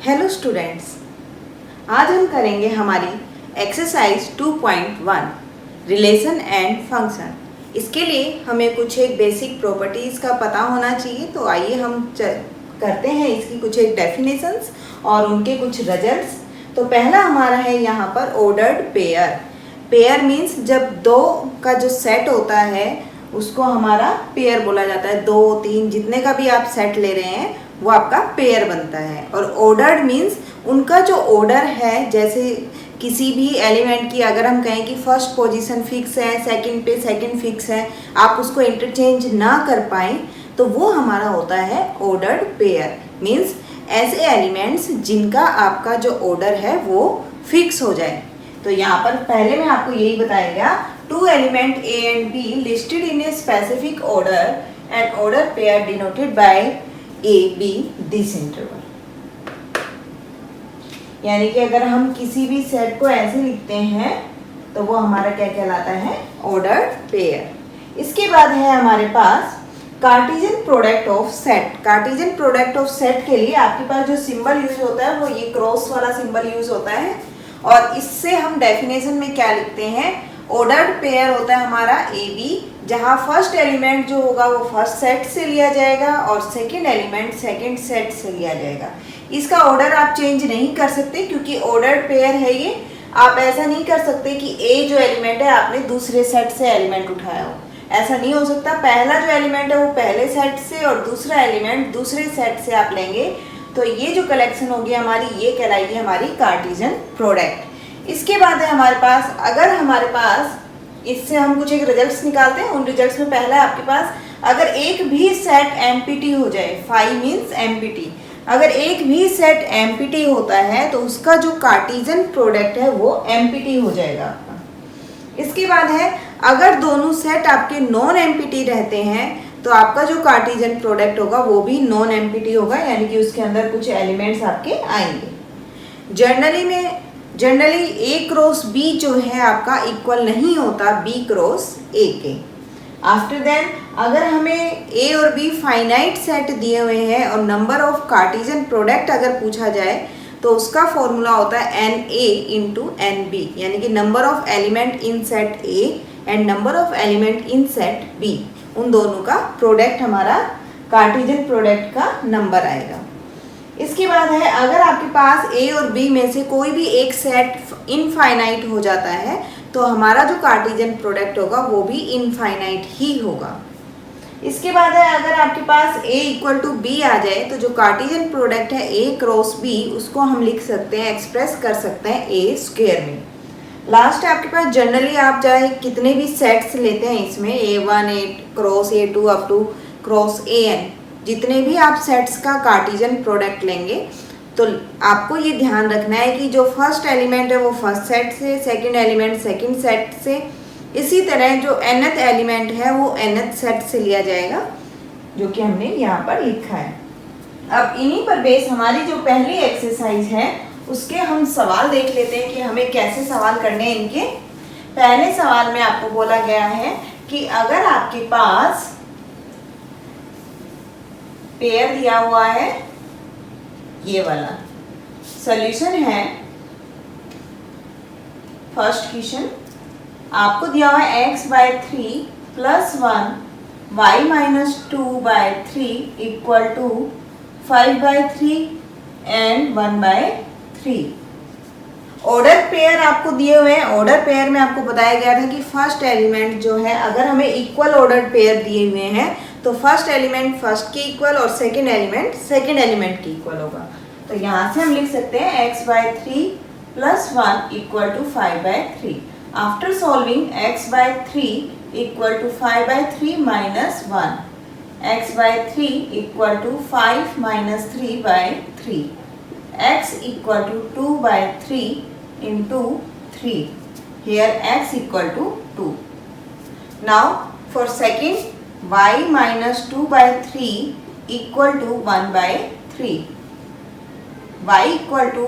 Hello students, आज हम करेंगे हमारी एक्सरसाइज 2.1 रिलेशन एंड फंक्शन। इसके लिए हमें कुछ एक बेसिक प्रॉपर्टीज़ का पता होना चाहिए। तो आइए हम करते हैं इसकी कुछ एक डेफिनेशंस और उनके कुछ रिजल्ट्स। तो पहला हमारा है यहाँ पर ऑर्डर्ड पेयर। पेयर मीन्स जब दो का जो सेट होता है उसको हमारा पेयर बोला जाता है। 2, 3 जितने का भी आप सेट ले रहे हैं वो आपका पेयर बनता है। और ऑर्डर्ड मीन्स उनका जो ऑर्डर है, जैसे किसी भी एलिमेंट की अगर हम कहें कि फर्स्ट पोजीशन फिक्स है, सेकंड पे सेकंड फिक्स है, आप उसको इंटरचेंज ना कर पाएँ तो वो हमारा होता है ऑर्डर्ड पेयर। मीन्स ऐसे एलिमेंट्स जिनका आपका जो ऑर्डर है वो फिक्स हो जाए। तो यहाँ पर पहले मैं आपको यही बताएगा, 2 element A and B listed in a specific order and order pair denoted by A, B this interval। यानी कि अगर हम किसी भी सेट को ऐसे लिखते हैं तो वो हमारा क्या कहलाता है, ऑर्डर्ड पेयर। इसके बाद है हमारे पास Cartesian product of set. Cartesian product of set के लिए आपके पास जो सिंबल यूज होता है वो ये क्रॉस वाला सिंबल यूज होता है। और इससे हम डेफिनेशन में क्या लिखते हैं, ऑर्डर्ड पेयर होता है हमारा ए बी, जहाँ फर्स्ट एलिमेंट जो होगा वो फर्स्ट सेट से लिया जाएगा और सेकंड एलिमेंट सेकंड सेट से लिया जाएगा। इसका ऑर्डर आप चेंज नहीं कर सकते क्योंकि ऑर्डर्ड पेयर है ये। आप ऐसा नहीं कर सकते कि ए जो एलिमेंट है आपने दूसरे सेट से एलिमेंट उठाया हो, ऐसा नहीं हो सकता। पहला जो एलिमेंट है वो पहले सेट से और दूसरा एलिमेंट दूसरे सेट से आप लेंगे तो ये जो कलेक्शन होगी हमारी, ये कहलाएगी हमारी कार्टेशियन प्रोडक्ट। इसके बाद है हमारे पास, अगर हमारे पास इससे हम कुछ एक रिजल्ट्स निकालते हैं। उन रिजल्ट्स में पहला है आपके पास, अगर एक भी सेट एम्प्टी हो जाए, फाई मीन्स एम्प्टी, अगर एक भी सेट एम्प्टी होता है तो उसका जो कार्टेशियन प्रोडक्ट है वो एम्प्टी हो जाएगा आपका। इसके बाद है, अगर दोनों सेट आपके नॉन एम्प्टी रहते हैं तो आपका जो कार्टेशियन प्रोडक्ट होगा वो भी नॉन एम्प्टी होगा, यानी कि उसके अंदर कुछ एलिमेंट्स आपके आएंगे। जनरली ए क्रॉस बी जो है आपका इक्वल नहीं होता बी क्रॉस ए के। आफ्टर देन, अगर हमें ए और बी फाइनाइट सेट दिए हुए हैं और नंबर ऑफ कार्टेशियन प्रोडक्ट अगर पूछा जाए तो उसका फॉर्मूला होता है N A into N B, यानी कि number of element in set A and number of element in set B, उन दोनों का प्रोडक्ट हमारा कार्टेशियन प्रोडक्ट का नंबर आएगा। इसके बाद है, अगर आपके पास ए और बी में से कोई भी एक सेट इनफाइनाइट हो जाता है तो हमारा जो कार्टेशियन प्रोडक्ट होगा वो भी इनफाइनाइट ही होगा। इसके बाद है, अगर आपके पास ए इक्वल टू बी आ जाए तो जो कार्टेशियन प्रोडक्ट है ए क्रॉस बी, उसको हम लिख सकते हैं, एक्सप्रेस कर सकते हैं ए स्क्वायर में। लास्ट है आपके पास, जनरली आप चाहे कितने भी सेट्स लेते हैं इसमें, A1 a cross A2 up to cross AN, जितने भी आप सेट्स का कार्टेशियन प्रोडक्ट लेंगे तो आपको ये ध्यान रखना है कि जो फर्स्ट एलिमेंट है वो फर्स्ट सेट से, सेकंड एलिमेंट सेकंड सेट से, इसी तरह जो nth एलिमेंट है वो nth सेट से लिया जाएगा, जो कि हमने यहाँ पर लिखा है। अब इन्हीं पर बेस हमारी जो पहली एक्सरसाइज है उसके हम सवाल देख लेते हैं कि हमें कैसे सवाल करने हैं इनके। पहले सवाल में आपको बोला गया है कि अगर आपके पास पेयर दिया हुआ है, ये वाला सॉल्यूशन है। फर्स्ट क्वेश्चन आपको दिया हुआ है x/3 + 1 y-2/3 equal to 5/3 and 1/3। Order pair आपको दिए हुए हैं। ऑर्डर पेयर में आपको बताया गया था कि फर्स्ट एलिमेंट जो है, अगर हमें इक्वल ऑर्डर पेयर दिए हुए हैं तो फर्स्ट एलिमेंट फर्स्ट के इक्वल और सेकंड एलिमेंट सेकंड एलिमेंट के इक्वल होगा। तो यहाँ से हम लिख सकते हैं x/3 + 1 equal to 5/3। After solving x/3 equal to 5/3 - 1, x/3 equal to 5 - 3/3, x equal to 2/3 into 3, here x equal to 2. Now for second, y - 2/3 equal to 1/3, y equal to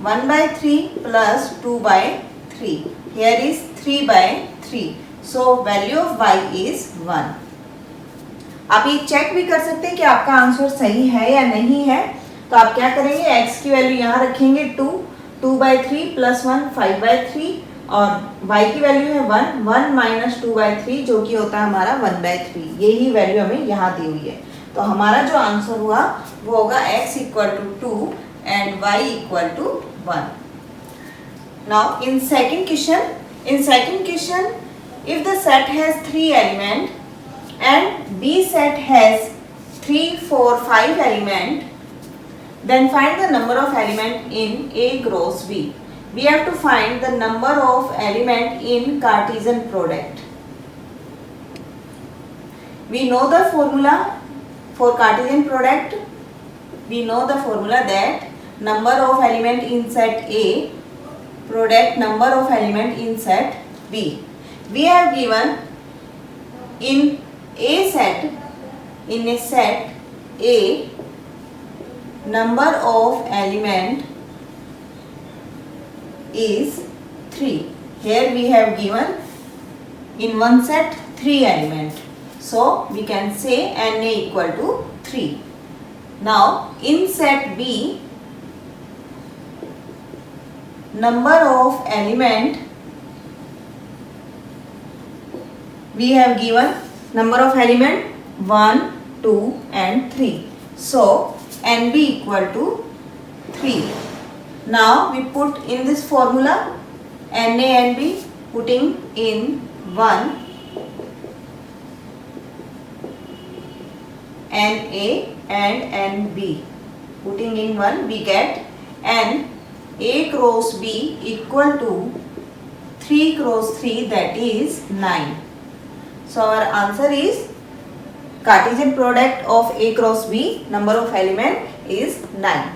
1/3 plus 2/3, here is 3/3, so value of y is 1। आप ये check भी कर सकते हैं कि आपका answer सही है या नहीं है। तो आप क्या करेंगे, x की वैल्यू यहाँ रखेंगे 2, 2/3 + 1 5/3 और y की वैल्यू है 1, 1 - 2/3 जो कि होता है हमारा 1/3। यही वैल्यू हमें यहाँ दी हुई है। तो हमारा जो आंसर हुआ वो होगा x = 2 and y = 1। Now in second question, if the set has 3 elements and B set has 3, 4, 5 elements, then find the number of element in A cross B. We have to find the number of element in Cartesian product. We know the formula for Cartesian product. We know the formula that number of element in set A product number of element in set B. We have given in a set A number of element is 3. Here we have given in one set 3 element. So we can say Na = 3. Now in set B number of element we have given number of element 1, 2 and 3. So NB = 3. Now we put in this formula Na and B, putting in 1 Na and NB, putting in 1 we get N A cross B equal to 3 cross 3, that is 9. So our answer is Cartesian product of A cross B number of element is 9.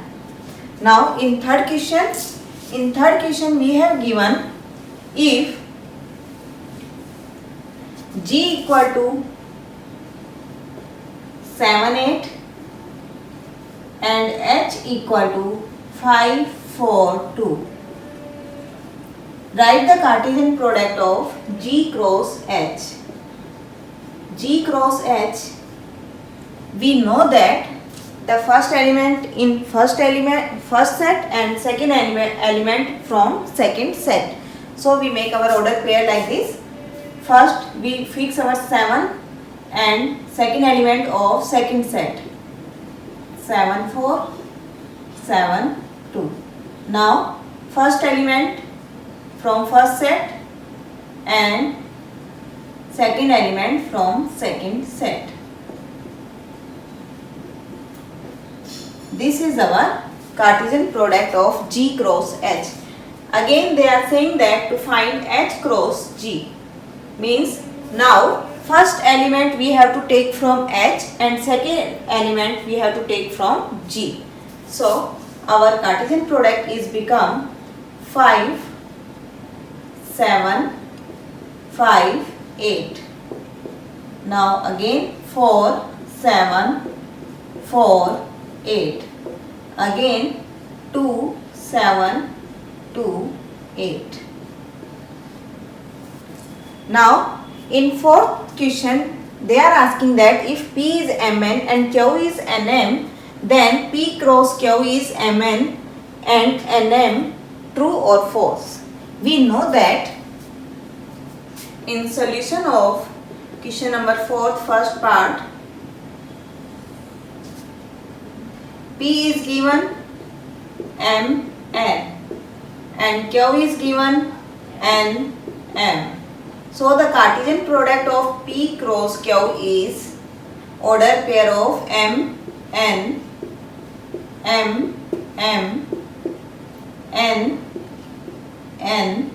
Now in third question we have given if G equal to 7, 8 and H equal to 5, 4, 2. Write the Cartesian product of G cross H. G cross H, we know that the first element in first set and second element from second set. So we make our order pair like this. First we fix our 7 and second element of second set 7, 4, 7, 2. Now first element from first set and second element from second set. This is our Cartesian product of G cross H. Again they are saying that to find H cross G means now first element we have to take from H and second element we have to take from G. So our Cartesian product is become 5, 7, 5, 8. Now again 4, 7, 4, 8. Again 2, 7, 2, 8. Now in fourth question they are asking that if P is Mn and Q is Nm, then P cross Q is Mn and Nm, true or false. We know that in solution of question number 4 first part, P is given Mn and Q is given Nm. So the Cartesian product of P cross Q is order pair of M, N, M, M, N, N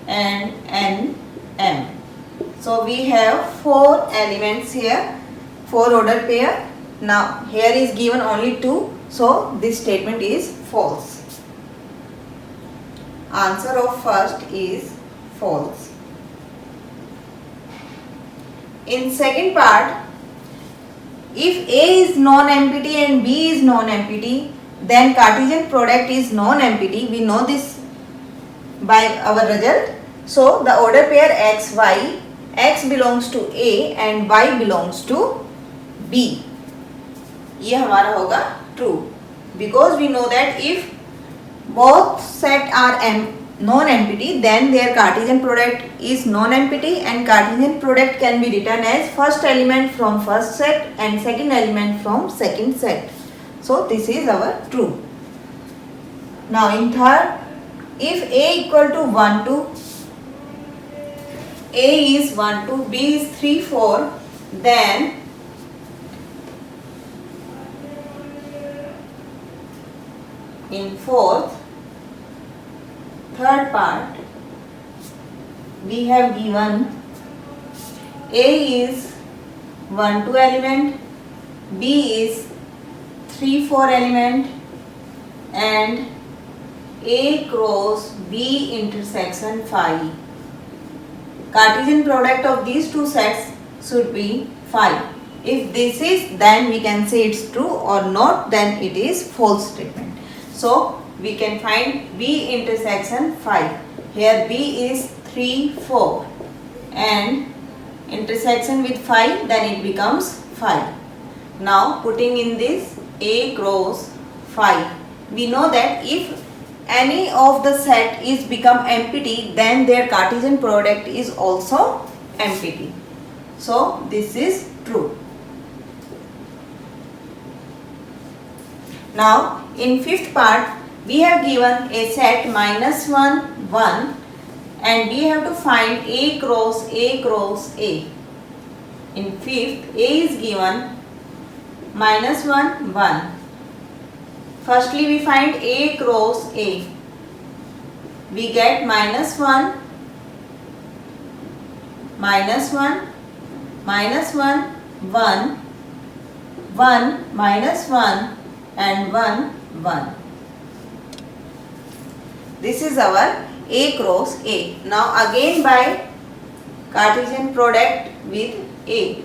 and N, M. So we have 4 elements here, 4 order pair. Now here is given only 2, so this statement is false. Answer of first is false. In second part, if A is non-empty and B is non-empty, then Cartesian product is non-empty. We know this by our result. So the order pair X, Y, X belongs to A and Y belongs to B. ये हमारा होगा true. because we know that if both set are non-empty, then their Cartesian product is non-empty, and Cartesian product can be written as first element from first set and second element from second set. So this is our true. Now in third, if A equal to 1, 2, A is 1, 2, B is 3, 4, then in fourth, third part, we have given A is 1, 2 element, B is 3, 4 element, and A cross B intersection phi. Cartesian product of these two sets should be phi. If this is, then we can say it's true, or not, then it is false statement. So we can find B intersection phi. Here B is 3, 4 and intersection with phi, then it becomes phi. Now putting in this A cross phi, we know that if any of the set is become empty, then their Cartesian product is also empty. So this is true. Now in fifth part, we have given a set -1, 1, and we have to find A cross A. In fifth, A is given -1, 1. Firstly, we find A cross A. We get -1, -1, -1, 1, 1, -1 and 1, 1. This is our A cross A. Now again by Cartesian product with A.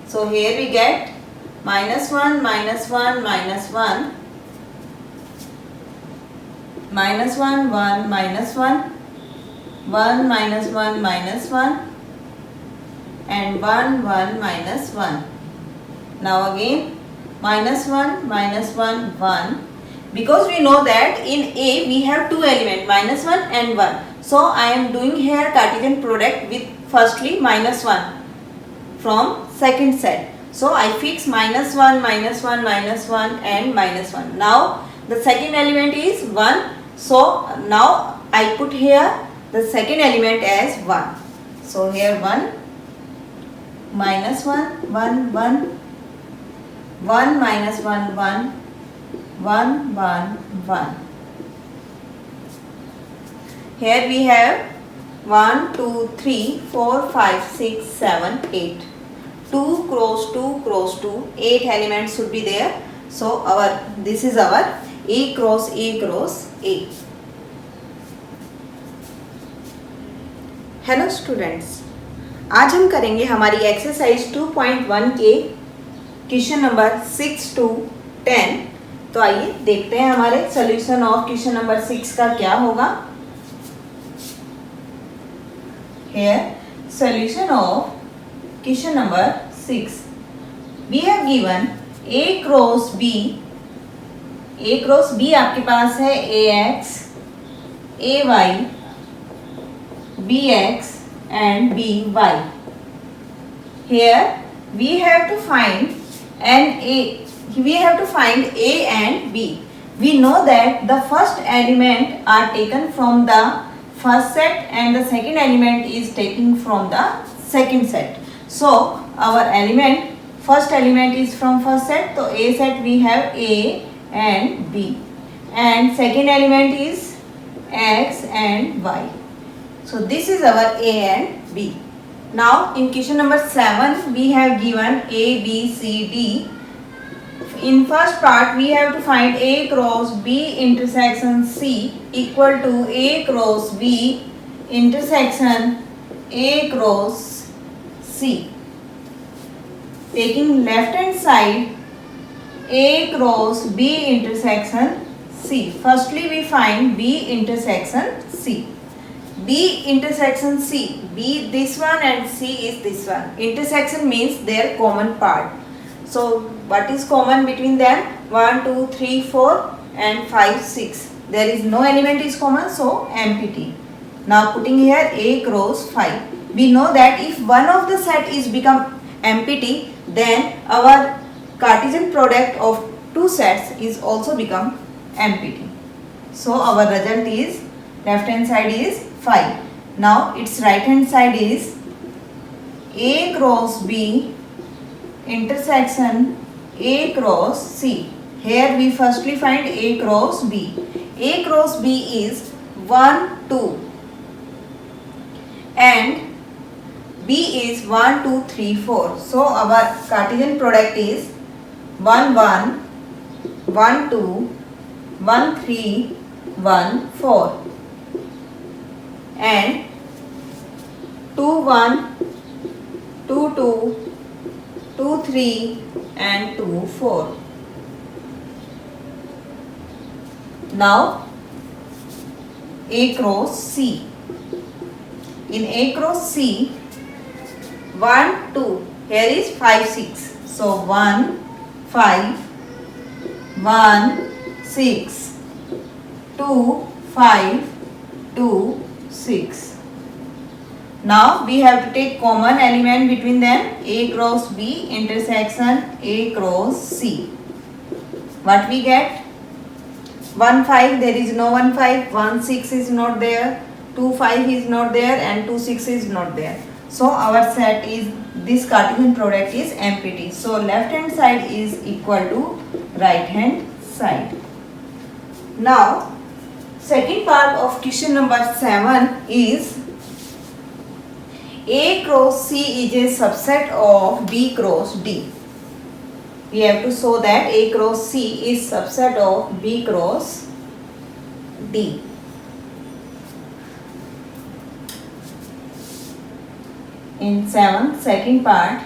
So here we get -1, -1, -1, -1, -1, 1, -1, 1 -1 -1 and 1, 1, -1. Now again -1, -1, 1. Because we know that in A we have two elements, -1 and 1. So I am doing here Cartesian product with firstly -1 from second set. So I fix -1, -1, -1 and -1. Now the second element is 1. So now I put here the second element as 1. So here 1, -1, 1, 1, 1, -1, 1, 1, 1, 1. Here we have 1, 2, 3, 4, 5, 6, 7, 8. 2 cross 2 cross 2, 8 elements should be there. So this is our A cross A cross A. Hello students, आज हम करेंगे हमारी exercise 2.1 के question number 6 to 10. तो आइए देखते हैं हमारे सॉल्यूशन ऑफ क्वेश्चन नंबर 6 का क्या होगा. Here solution of question number 6. We have given A cross B. A cross B आपके पास है AX, AY, BX and BY. Here we have to find A and B. We know that the first element are taken from the first set and the second element is taken from the second set. So our first element is from first set. So A set we have A and B, and second element is X and Y. So this is our A and B. Now in question number 7 we have given A, B, C, D. In first part we have to find A cross B intersection C equal to A cross B intersection A cross C. Taking left hand side, A cross B intersection C. Firstly we find B intersection C. B intersection C. B this one and C is this one. Intersection means their common part. So what is common between them? 1, 2, 3, 4 and 5, 6. There is no element is common, so empty. Now putting here A cross 5. We know that if one of the set is become empty, then our Cartesian product of two sets is also become empty. So our result is left hand side is 5. Now its right hand side is A cross B intersection A cross C. Here we firstly find A cross B. A cross B is 1, 2 and B is 1, 2, 3, 4. So our Cartesian product is 1, 1, 1, 2, 1, 3, 1, 4 and 2, 1, 2, 2, 2, 3 and 2, 4. Now A cross C. In A cross C, 1, 2, here is 5, 6. So 1, 5, 1, 6, 2, 5, 2, 6. Now we have to take common element between them. A cross B intersection A cross C. What we get? 1, 5, there is no 1, 5. 1, 6 is not there. 2, 5 is not there and 2, 6 is not there. So our set is, this Cartesian product is empty. So left hand side is equal to right hand side. Now second part of question number 7 is A cross C is a subset of B cross D. We have to show that A cross C is subset of B cross D. In 7, second part,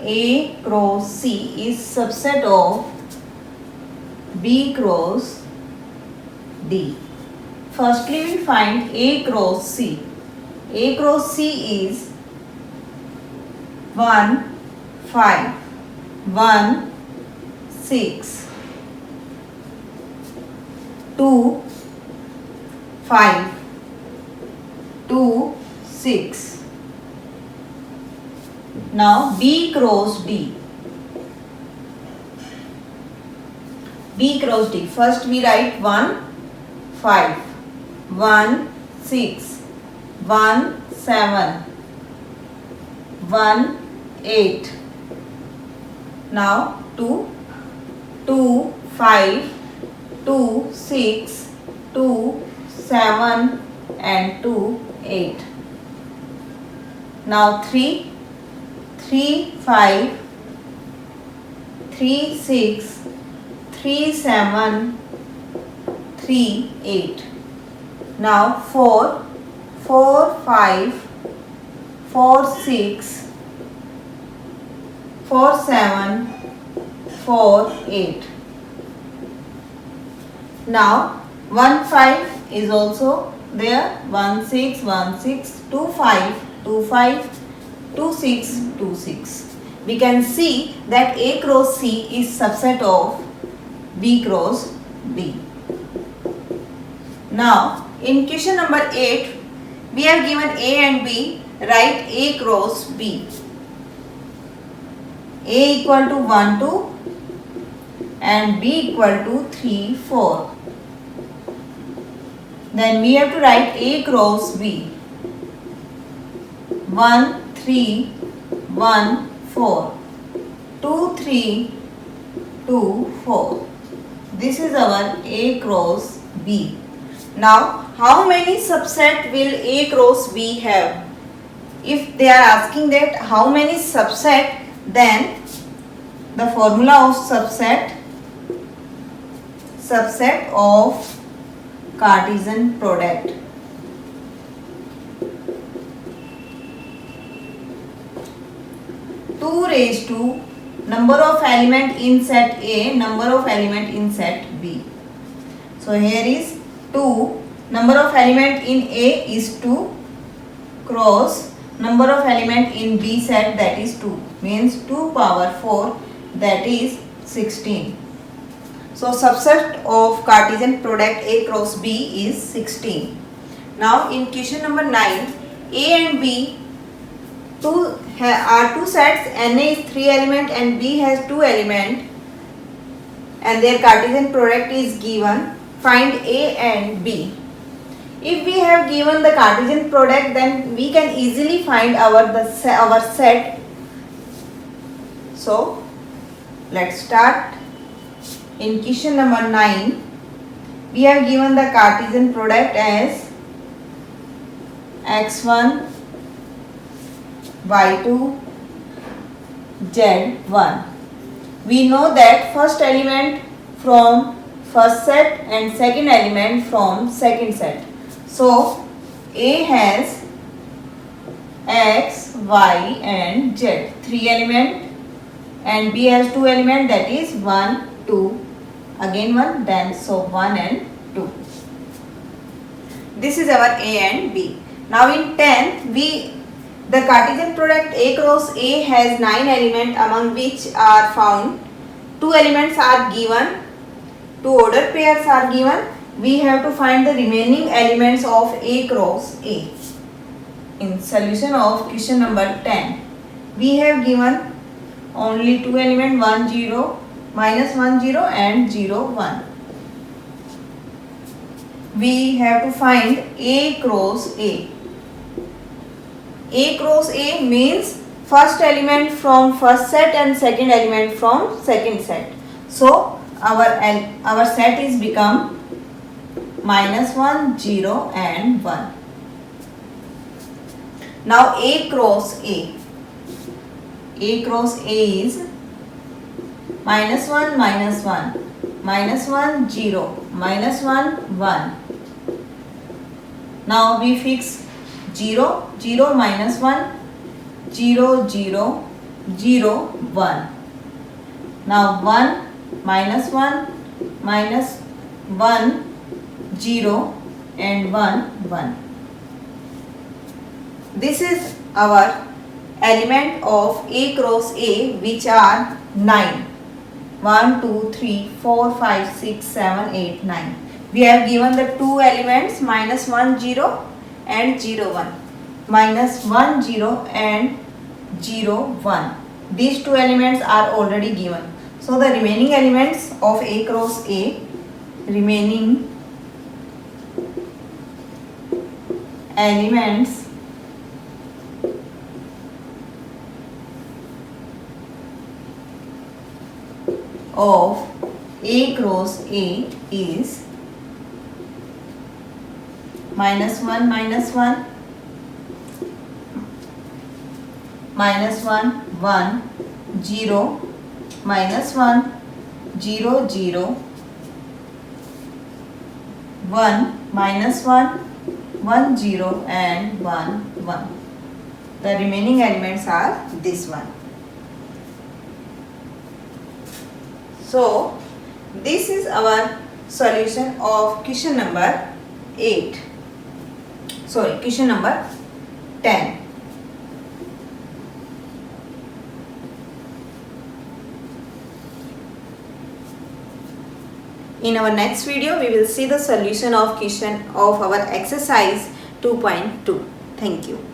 A cross C is subset of B cross D. Firstly, we find A cross C. A cross C is 1, 5, 1, 6, 2, 5, 2, 6. Now B cross D. B cross D. First we write 1, 5, 1, 6, 1, 7, 1, 8. Now 2, 2, 5, 2, 6, 2, 7 and 2, 8. Now 3, 3, 5, 3, 6, 3, 7, 3, 8. Now 4, 4, 5, 4, 6, 4, 7, 4, 8. Now 1, 5 is also there. 1, 6, 1, 6, 2, 5, 2, 5, 2, 6, 2, 6. We can see that A cross C is subset of B cross D. Now in question number 8, we have given A and B. Write A cross B. A equal to 1, 2 and B equal to 3, 4. Then we have to write A cross B. 1, 3, 1, 4. 2, 3, 2, 4. This is our A cross B. Now, how many subset will A cross B have? If they are asking that how many subset, then the formula of subset of Cartesian product. Two raised to number of element in set A, number of element in set B. So here is 2, number of element in A is 2 cross number of element in B set, that is 2, means 2 power 4, that is 16. So subset of Cartesian product A cross B is 16. Now in question number 9, A and B are two sets, NA is 3 element and B has 2 element, and their Cartesian product is given. Find A and B. If we have given the Cartesian product, then we can easily find our set. So let's start. In question number 9, we have given the Cartesian product as x1, y2, z1. We know that first element from first set and second element from second set. So A has x, y and z, 3 element, and B has 2 element, that is 1, 2, again 1, then so 1 and 2. This is our A and B. Now in 10, the Cartesian product A cross A has 9 elements, among which are found 2 elements are given, 2 order pairs are given. We have to find the remaining elements of A cross A. In solution of question number 10, we have given only 2 elements, 1, 0, minus 1, 0 and 0, 1. We have to find A cross A. A cross A means first element from first set and second element from second set. So our set is become minus 1, 0 and 1. Now A cross A. A cross A is minus 1, minus 1, minus 1, 0, minus 1, 1. Now we fix 0, 0, minus 1, 0, 0, 0, 1. Now 1, minus 1, minus 1, 0 and 1, 1. This is our element of A cross A, which are 9. 1, 2, 3, 4, 5, 6, 7, 8, 9. We have given the 2 elements minus 1, 0 and 0, 1. Minus 1, 0 and 0, 1. These 2 elements are already given. So the remaining elements of A cross A, remaining elements of A cross A is minus 1, minus 1, minus 1, 1, 0, minus 1, 0, 0, 1, minus 1, 1, 0 and 1, 1. The remaining elements are this one. So this is our solution of question number 8. Sorry, question number 10. In our next video, we will see the solution of question of our exercise 2.2. Thank you.